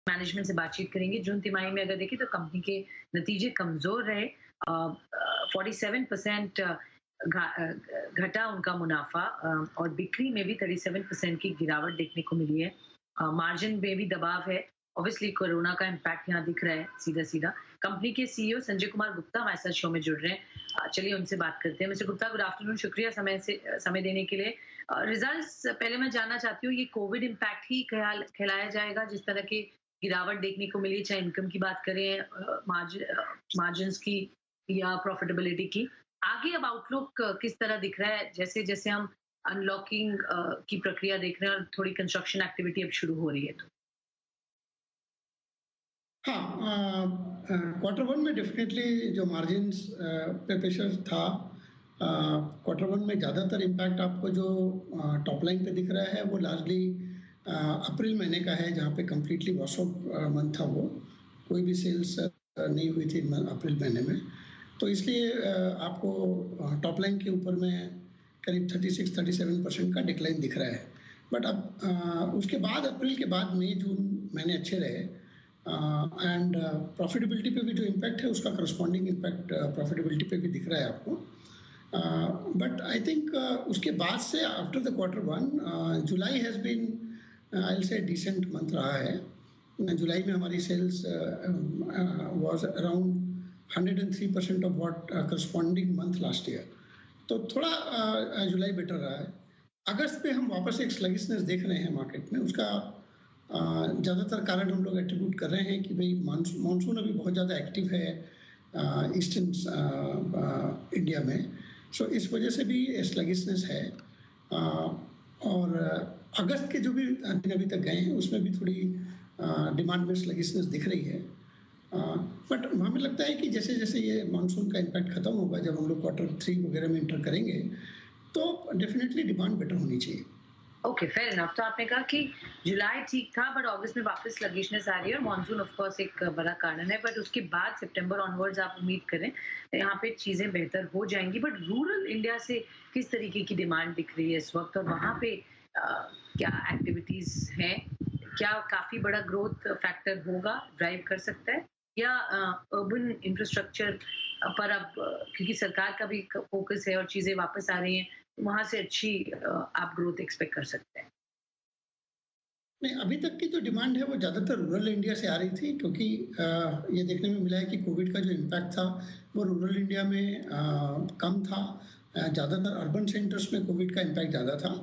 Management से बातचीत करेंगे। जून तिमाही में अगर देखें तो कंपनी के नतीजे कमज़ोर रहे। 47% घटा उनका मुनाफ़ा और बिक्री में भी 37% की गिरावट देखने को मिली है। मार्जिन में भी दबाव है। ऑब्वियसली कोरोना का इम्पैक्ट यहाँ दिख रहा है सीधा-सीधा। कंपनी के सीईओ संजय कुमार गुप्ता हमारे साथ शो में जुड़ रहे हैं। चलिए उनसे बात करते हैं। मिस्टर गुप्ता, गुड आफ्टरनून, शुक्रिया समय देने के लिए। रिजल्ट्स पहले मैं जानना चाहती हूँ, ये कोविड इम्पैक्ट ही कहलाया जाएगा जिस तरह की गिरावट देखने को मिली, चाहे इनकम की बात करें, मार्जिन्स की या प्रॉफिटेबिलिटी की। आगे अब आउटलुक किस तरह दिख रहा है, जैसे-जैसे हम अनलॉकिंग की प्रक्रिया देख रहे हैं और थोड़ी कंस्ट्रक्शन एक्टिविटी अब शुरू हो रही है तो? हाँ, क्वार्टर वन में डेफिनेटली जो मार्जिन्स पे प्रेशर था, क्वार्टर वन में ज़्यादातर इम्पैक्ट आपको जो टॉप लाइन पे दिख रहा है वो लार्जली अप्रैल महीने का है, जहाँ पे कम्प्लीटली वॉश आउट मंथ था। वो कोई भी सेल्स नहीं हुई थी अप्रैल महीने में, तो इसलिए आपको टॉप लाइन के ऊपर में करीब 36-37% का डिक्लाइन दिख रहा है। बट अब उसके बाद अप्रैल के बाद मई जून महीने अच्छे रहे एंड प्रॉफिटेबिलिटी पे भी जो इम्पैक्ट है उसका करस्पॉन्डिंग इम्पैक्ट प्रॉफिटेबिलिटी पे भी दिख रहा है आपको। बट आई थिंक उसके बाद से after the quarter one July has been I will say decent month रहा है। जुलाई में हमारी sales was around 103% of what corresponding month last year, तो थोड़ा जुलाई बेटर रहा है। अगस्त में हम वापस एक स्लगिशनेस देख रहे हैं मार्केट में। उसका ज़्यादातर कारण हम लोग एट्रीब्यूट कर रहे हैं कि भाई मानसून अभी बहुत ज़्यादा एक्टिव है ईस्टर्न इंडिया में, सो इस वजह से भी स्लगिशनेस है। और अगस्त के जो भी दिन अभी तक गए हैं उसमें भी थोड़ी डिमांड में स्लगिशनेस दिख रही है। बट हमें लगता है कि जैसे जैसे ये मानसून का इम्पैक्ट खत्म होगा, जब हम लोग क्वार्टर थ्री वगैरह में इंटर करेंगे, तो डेफिनेटली डिमांड बेटर होनी चाहिए। Okay, fair enough. तो आपने कहा कि जुलाई ठीक था बट अगस्त में वापस स्लगिशनेस आ रही है और मानसून ऑफ कोर्स एक बड़ा कारण है, बट उसके बाद सितंबर ऑनवर्ड्स आप उम्मीद करें यहाँ पे चीजें बेहतर हो जाएंगी। बट रूरल इंडिया से किस तरीके की डिमांड दिख रही है इस वक्त, और वहाँ पे क्या एक्टिविटीज हैं? क्या काफी बड़ा ग्रोथ फैक्टर होगा, ड्राइव कर सकता है, या अर्बन इंफ्रास्ट्रक्चर पर अब क्योंकि सरकार का भी फोकस है और चीजें वापस आ रही हैं, वहां से अच्छी आप ग्रोथ एक्सपेक्ट कर सकते हैं? नहीं, अभी तक की जो डिमांड है वो ज़्यादातर रूरल इंडिया से आ रही थी, क्योंकि ये देखने में मिला है कि कोविड का जो इम्पैक्ट था वो रूरल इंडिया में कम था। ज़्यादातर अर्बन सेंटर्स में कोविड का इम्पैक्ट ज़्यादा था।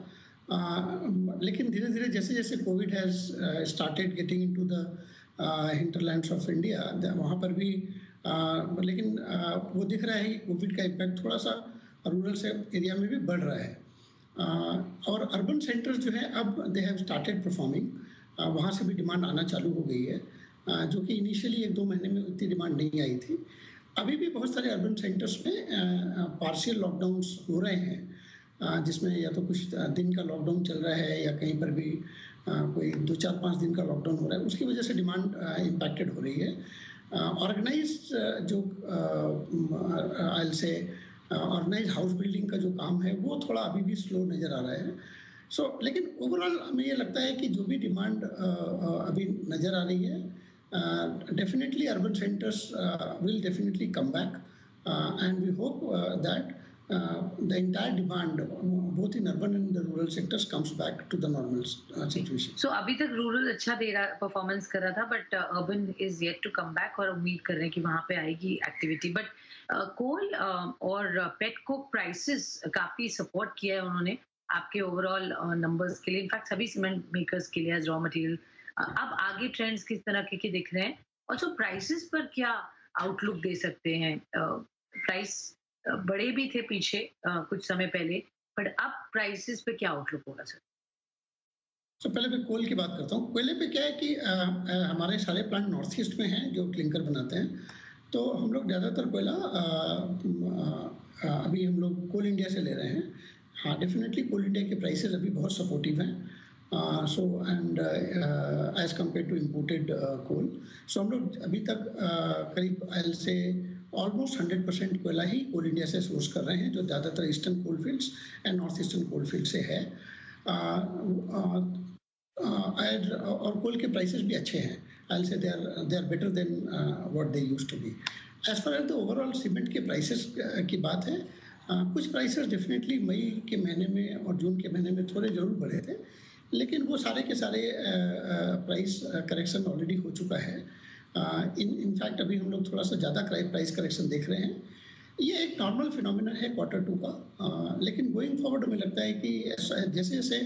लेकिन धीरे धीरे जैसे जैसे Covid has started getting into the hinterlands of India, वहाँ पर भी लेकिन वो दिख रहा है कि कोविड का इम्पैक्ट थोड़ा सा रूरल से एरिया में भी बढ़ रहा है। और अर्बन सेंटर्स जो है अब दे हैव स्टार्टेड परफॉर्मिंग, वहाँ से भी डिमांड आना चालू हो गई है, जो कि इनिशियली 1-2 महीने में उतनी डिमांड नहीं आई थी। अभी भी बहुत सारे अर्बन सेंटर्स में पार्शियल लॉकडाउन्स हो रहे हैं, जिसमें या तो कुछ दिन का लॉकडाउन चल रहा है या कहीं पर भी कोई 2-4-5 दिन का लॉकडाउन हो रहा है। उसकी वजह से डिमांड इम्पैक्टेड हो रही है। ऑर्गेनाइज्ड जो I will say organize house building का जो काम है वो थोड़ा अभी भी स्लो नज़र आ रहा है। सो लेकिन ओवरऑल हमें ये लगता है कि जो भी डिमांड अभी नज़र आ रही है, definitely urban centres will definitely come back and we hope that the entire demand both in urban and the rural sectors comes back to the normal situation. So अभी तक रूरल अच्छा दे रहा, परफॉर्मेंस कर रहा था, but urban is yet to come back और उम्मीद कर रहे हैं कि वहां पे आएगी एक्टिविटी। बट कोल और पेटकोक प्राइसेस काफी सपोर्ट किया है उन्होंने आपके ओवरऑल नंबर्स के लिए, इनफैक्ट सभी सीमेंट मेकर्स के लिए एज रॉ मटेरियल। अब आगे ट्रेंड्स किस तरह के दिख रहे हैं, और जो प्राइसेस पर क्या आउटलुक दे सकते हैं? प्राइस बड़े भी थे पीछे कुछ समय पहले, बट अब प्राइसेस पे क्या आउटलुक होगा सर? तो पहले मैं कोल की बात करता हूँ। कोयले पे क्या है कि हमारे सारे प्लांट नॉर्थ ईस्ट में हैं जो क्लिंकर बनाते हैं, तो हम लोग ज़्यादातर कोयला अभी हम लोग कोल इंडिया से ले रहे हैं। हाँ, डेफिनेटली कोल इंडिया के प्राइसेस अभी बहुत सपोर्टिव हैं, so and as compared to imported coal. So हम लोग अभी तक करीब आई से ऑलमोस्ट 100% कोयला ही कोल इंडिया से सोर्स कर रहे हैं, जो ज़्यादातर eastern coal fields and north eastern coal field से है। और कोल के प्राइसेस भी अच्छे हैं। I'll say they are better than what they used to be. As far as the overall cement के प्राइसेस की बात है, कुछ प्राइसेस डेफिनेटली मई के महीने में और जून के महीने में थोड़े जरूर बढ़े थे, लेकिन वो सारे के सारे प्राइस करेक्शन ऑलरेडी हो चुका है. इनफैक्ट अभी हम लोग थोड़ा सा ज़्यादा प्राइस करेक्शन देख रहे हैं. ये एक नॉर्मल फिनोमिना है Q2 का, लेकिन गोइंग फॉरवर्ड हमें लगता है कि जैसे जैसे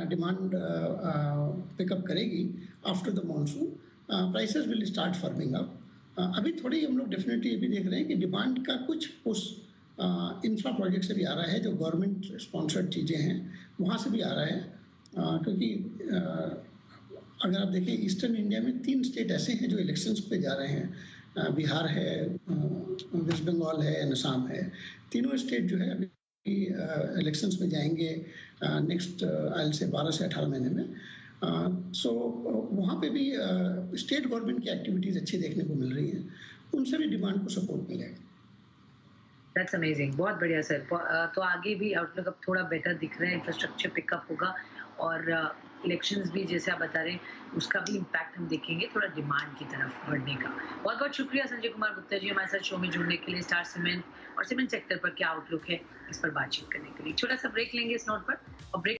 डिमांड पिकअप करेगी after the monsoon, prices will start forming up. अभी थोड़ी हम लोग डेफिनेटली ये भी देख रहे हैं कि डिमांड का कुछ पुश इंफ्रा प्रोजेक्ट से भी आ रहा है, जो गवर्नमेंट स्पॉन्सर्ड चीज़ें हैं वहाँ से भी आ रहा है. क्योंकि अगर आप देखें ईस्टर्न इंडिया में 3 स्टेट ऐसे हैं जो इलेक्शंस पे जा रहे हैं. बिहार है, वेस्ट बंगाल है, असम है. तीनों स्टेट जो है अभी इलेक्शंस में जाएंगे नेक्स्ट आइल से 12 से 18 महीने में. सो वहाँ पे भी स्टेट गवर्नमेंट की एक्टिविटीज़ अच्छी देखने को मिल रही हैं, उनसे भी डिमांड को सपोर्ट मिलेगा. दैट्स अमेजिंग, बहुत बढ़िया सर. तो आगे भी आउटलुक अब थोड़ा बेटर दिख रहा है, इंफ्रास्ट्रक्चर पिकअप होगा और इलेक्शंस भी जैसे आप बता रहे हैं उसका भी इम्पैक्ट हम देखेंगे थोड़ा डिमांड की तरफ बढ़ने का. बहुत बहुत शुक्रिया संजय कुमार गुप्ता जी हमारे साथ शो में जुड़ने के लिए. स्टार सीमेंट और सीमेंट सेक्टर पर क्या आउटलुक है इस पर बातचीत करने के लिए. छोटा सा ब्रेक लेंगे इस नोट पर और ब्रेक